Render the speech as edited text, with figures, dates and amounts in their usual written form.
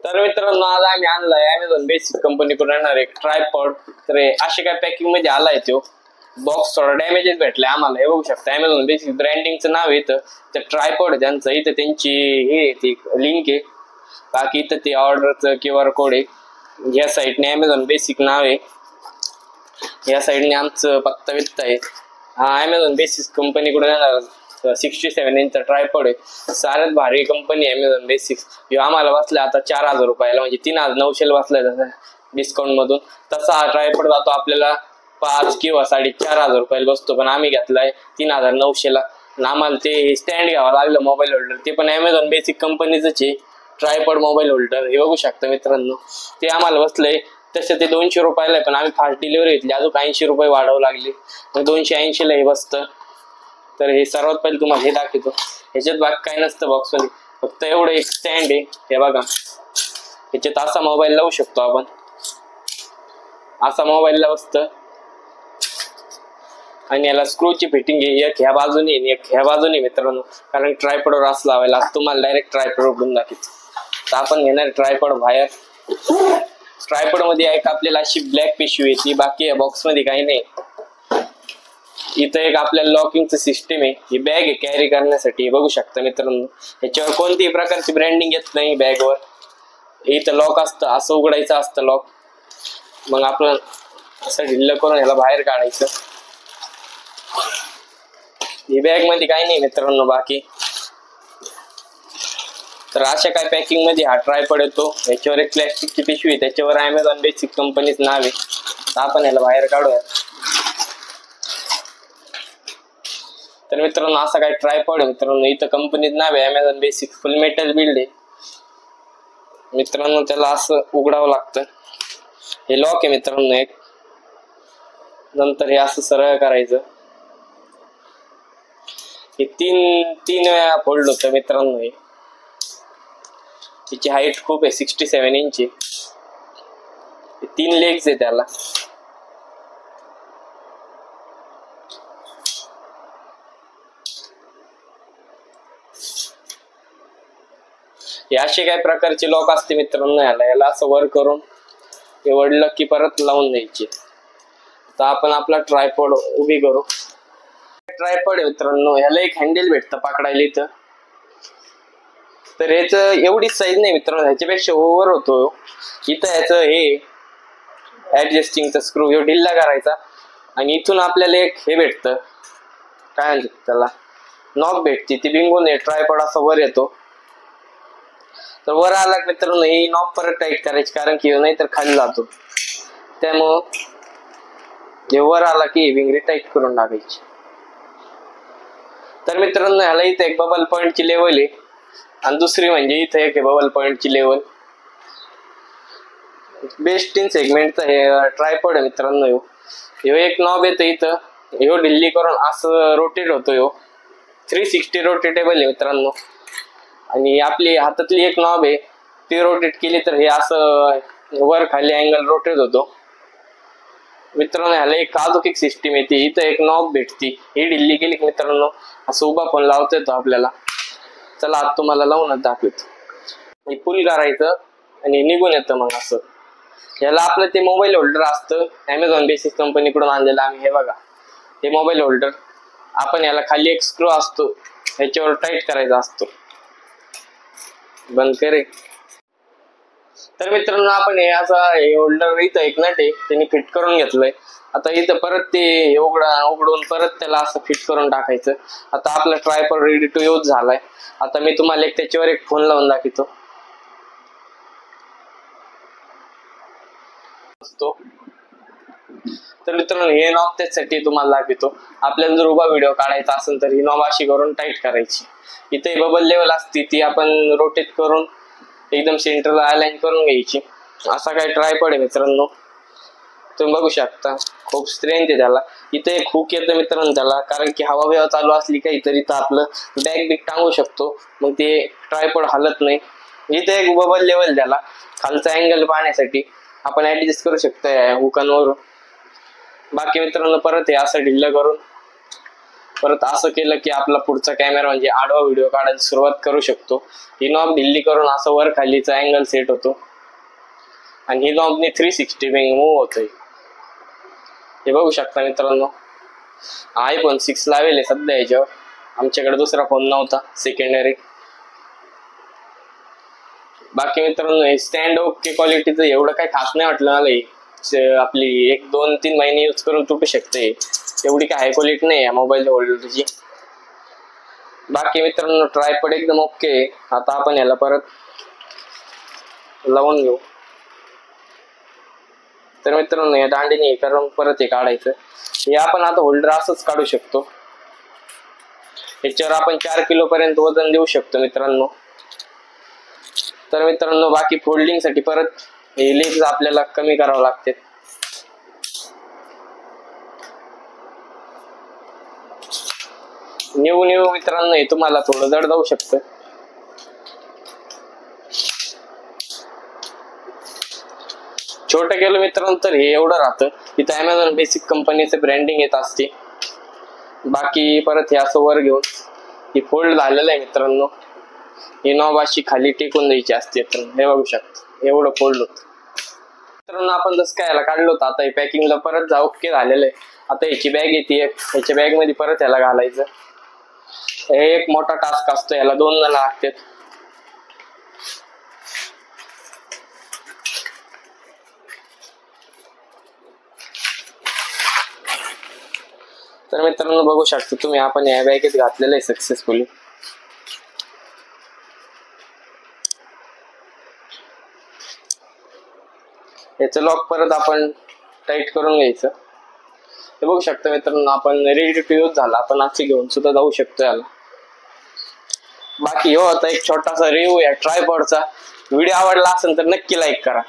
तर मित्रांनो आज आम्ही आणलाय Amazon बेसिक कंपनीकडून येणार एक ट्रायपॉड। तर असे काय पॅकिंग मध्ये आलाय तो बॉक्स थोडा डॅमेजेस भेटलाय आम्हाला। हे बघू शकता Amazon बेसिक ब्रँडिंगचं नाव आहे इथं। ते ट्रायपॉड त्यांचं इथं त्यांची हे ती लिंक आहे। बाकी इथं ते ऑर्डरचं QR कोड आहे। या साईडने Amazon बेसिक नाव आहे, या साईडने आमचं पत्ता वित्ता आहे। हा Amazon बेसिक कंपनीकडून येणार 67 इंच ट्रायपॉड आहे। सारच भारी कंपनी Amazon बेसिक। जो आम्हाला बसला आता 4000 रुपयाला, म्हणजे 3900 बसलाय तसा डिस्काउंट मधून। तसा हा ट्रायपॉड जातो आपल्याला 5 किंवा 4.5 रुपयाला बसतो, पण आम्ही घेतलाय 3900 ला। आम्हाला ते स्टँड घ्यावं लागलं मोबाईल होल्डर, ते पण Amazon बेसिक कंपनीचंच आहे ट्रायपॉड मोबाईल होल्डर। हे बघू शकता मित्रांनो, ते आम्हाला बसलंय तसं ते 200 रुपयाला आहे, पण आम्ही फास्ट डिलिव्हरी घेतली, अजून 80 रुपये वाढवू लागले, मग 280 ला हे बसतं। तर हे सर्वात पहिले तुम्हाला हे दाखवतो। ह्याच्यात बाकी काही नसतं बॉक्स मध्ये, फक्त एवढं एक स्टँड आहे। हे बघा, ह्याच्यात असा मोबाईल लावू शकतो आपण, असा मोबाईल ला बसतं। आणि याला स्क्रूची फिटिंग आहे, एक ह्या बाजूने एक ह्या बाजूने मित्रांनो, कारण ट्रायपॉडवर असं लावायला तुम्हाला डायरेक्ट ट्रायपॉड उघडून दाखवतो। तर आपण घेणार ट्रायपॉड बाहेर। ट्रायपॉड मध्ये एक आपल्याला अशी ब्लॅक पिशवी येते, बाकी या बॉक्स मध्ये काही नाही। इथं एक आपल्याला लॉकिंगचं सिस्टम आहे, ही बॅग आहे कॅरी करण्यासाठी। बघू शकता मित्रांनो, ह्याच्यावर कोणत्याही प्रकारची ब्रँडिंग येत नाही बॅगवर। इथं लॉक असतं, असं उघडायचं असतं लॉक, मग आपण असं ढिल्ल करून ह्याला बाहेर काढायचं। ही बॅग मध्ये काही नाही मित्रांनो बाकी। तर अशा काय पॅकिंग मध्ये हा ट्रायपॉड येतो। याच्यावर एक प्लॅस्टिकची पिशवी, त्याच्यावर Amazon बेसिक कंपनीचं नाव आहे। तर आपण याला बाहेर काढूया। तर मित्रांनो असा काय ट्रायपॉड आहे मित्रांनो, इथं कंपनीचं नाव आहे Amazon बेसिक, फुल मेटल बिल्ड आहे मित्रांनो। त्याला असं उघडावं लागतं, हे लॉक आहे मित्रांनो एक, नंतर हे असं सरळ करायचं। हे तीन वेळा फोल्ड होतं मित्रांनो। हे तिची हाईट खूप आहे, 67 इंच आहे। 3 लेग्स आहे त्याला। हे असे काही प्रकारचे लॉक असते मित्रांनो। याला असं वर करून हे वडलं की परत लावून द्यायचे। तर आपण आपला ट्रायपॉड उभी करू। ट्रायपॉड आहे मित्रांनो, ह्याला एक हँडल भेटतं पकडायला इथं। तर ह्याचं एवढी साईज नाही मित्रांनो, ह्याच्यापेक्षा ओव्हर होतो। इथं ह्याचं हे ऍडजस्टिंगचा स्क्रू ह्यो ढिल्ला करायचा, आणि इथून आपल्याला एक हे भेटतं, काय म्हणतात त्याला, नॉब भेटते, ती बिंगून ट्रायपॉड असा वर येतो। तर वर आला मित्रांनो ही नॉब परत टाईट करायची, कारण की नाही तर खाली जातो। त्यामुळं हे वर आला की विंगरी टाईट करून टाकायची। तर मित्रांनो ह्याला इथे एक बबल पॉईंटची लेवल आहे, आणि दुसरी म्हणजे इथे एक बबल पॉईंटची लेवल। बेस्ट इन सेगमेंटचा हे ट्रायपॉड आहे मित्रांनो। ह्यो एक नॉब येतं इथं, ह्यो ढिल्ली करून असं रोटेट होतो। ह्यो 360 रोटेटेबल आहे मित्रांनो। आणि आपली हातातली एक नॉब आहे, ती रोटेट केली तर हे असं वर खाली अँगल रोटेट होतो मित्रांनो। ह्याला एक अजून एक सिस्टीम येते, इथं एक नॉब भेटती, ही ढिल्ली केली मित्रांनो असं उभा फोन लावता येतो आपल्याला। चला आता तुम्हाला लावूनच दाखवतो। हे पुल करायचं आणि निघून येतं मग असं। ह्याला आपलं ते मोबाईल होल्डर असतं Amazon बेसिक कंपनीकडून आणलेलं आम्ही। हे बघा, हे मोबाईल होल्डर, आपण याला खाली एक स्क्रू असतो, ह्याच्यावर टाईट करायचा असतो। बंद करे। तर मित्रांनो आपण हे असं हे होल्डर इथं एक नट आहे, त्यांनी फिट करून घेतलंय। आता इथं परत ते उघडून परत त्याला असं फिट करून टाकायचं। आता आपला ट्रायपॉड रेडी टू यूज झालाय। आता मी तुम्हाला एक त्याच्यावर एक फोन लावून दाखवतो। तर मित्रांनो हे नॉब त्यासाठी तुम्हाला दाखवतो। आपल्याला जर उभा व्हिडिओ काढायचा असेल तर ही नॉब अशी करून टाईट करायची। इथे बबल लेवल असते, ती आपण रोटेट करून एकदम सेंटरला अलाइन करून घ्यायची। असा काय ट्रायपॉड आहे मित्रांनो, तुम्ही बघू शकता, खूप स्ट्रेंथ आहे त्याला। इथे एक हुक येतं मित्रांनो त्याला, कारण की हवा बिवा चालू असली काहीतरी तर आपलं बॅग बिग टांगू शकतो, मग ते ट्रायपॉड हलत नाही। इथे एक बबल लेवल त्याला, खालचा अँगल पाहण्यासाठी आपण ऍडजस्ट करू शकतो या हुकांवर। बाकी मित्रांनो परत हे असं ढिल्ल करून परत असं केलं की आपला पुढचा कॅमेरा म्हणजे आडवा व्हिडिओ काढायला सुरुवात करू शकतो. ही नॉब ढिल्ली करून असं वर खालीचा अँगल सेट होतो आणि ही नॉबने 360 मूव्ह होतोय. हे बघू शकता मित्रांनो. iPhone 6 लावेल सध्या याच्यावर. आमच्याकडे दुसरा फोन नव्हता सेकंडरी. बाकी मित्रांनो स्टँड ओके क्वालिटीचं एवढं काही खास नाही वाटलं मला. आपली 1-2-3 महिने यूज करून तुटू शकते. एवढी काय हाय क्वालिटी नाही या मोबाईल होल्डरची. बाकी मित्रांनो ट्रायपॉड एकदम ओके. आता आपण याला परत लावून घेऊ. तर मित्रांनो या दांडीने करून परत हे काढायचं. हे आपण आता होल्डर असंच काढू शकतो. याच्यावर आपण 4 किलो पर्यंत वजन देऊ शकतो मित्रांनो. तर मित्रांनो बाकी फोल्डिंग साठी परत हे लेग्स आपल्याला कमी करावं लागते. न्यू मित्रांनो हे तुम्हाला थोडं जड जाऊ शकतं. छोटं केलं मित्रांनो तर हे एवढं राहतं. इथं Amazon बेसिक कंपनीचे ब्रँडिंग येत असते. बाकी परत हे असं वर घेऊन ही फोल्ड झालेलं आहे मित्रांनो. ही नॉब अशी खाली टेकून द्यायची असते. हे बघू शकता एवढं फोल्ड होत. मित्रांनो आपण जसं काय याला काढलं होतं आता हे पॅकिंगला परत ओके झालेलं आहे. आता याची बॅग येते. ह्याच्या बॅग मध्ये परत याला घालायचं. हे एक मोठा टास्क असतो. याला 2 जण लागतात. तर मित्रांनो बघू शकता तुम्ही आपण या बॅगेत घातलेलं आहे सक्सेसफुली. याचं लॉक परत आपण टाईट करून घ्यायचं. हे बघू शकता मित्रांनो आपण रेडी टू यूज झाला. आपण असे घेऊन सुद्धा जाऊ शकतो याला. बाकी हो आता एक छोटासा रिव्ह्यू या ट्रायपॉडचा. व्हिडिओ आवडला असेल तर नक्की लाईक करा.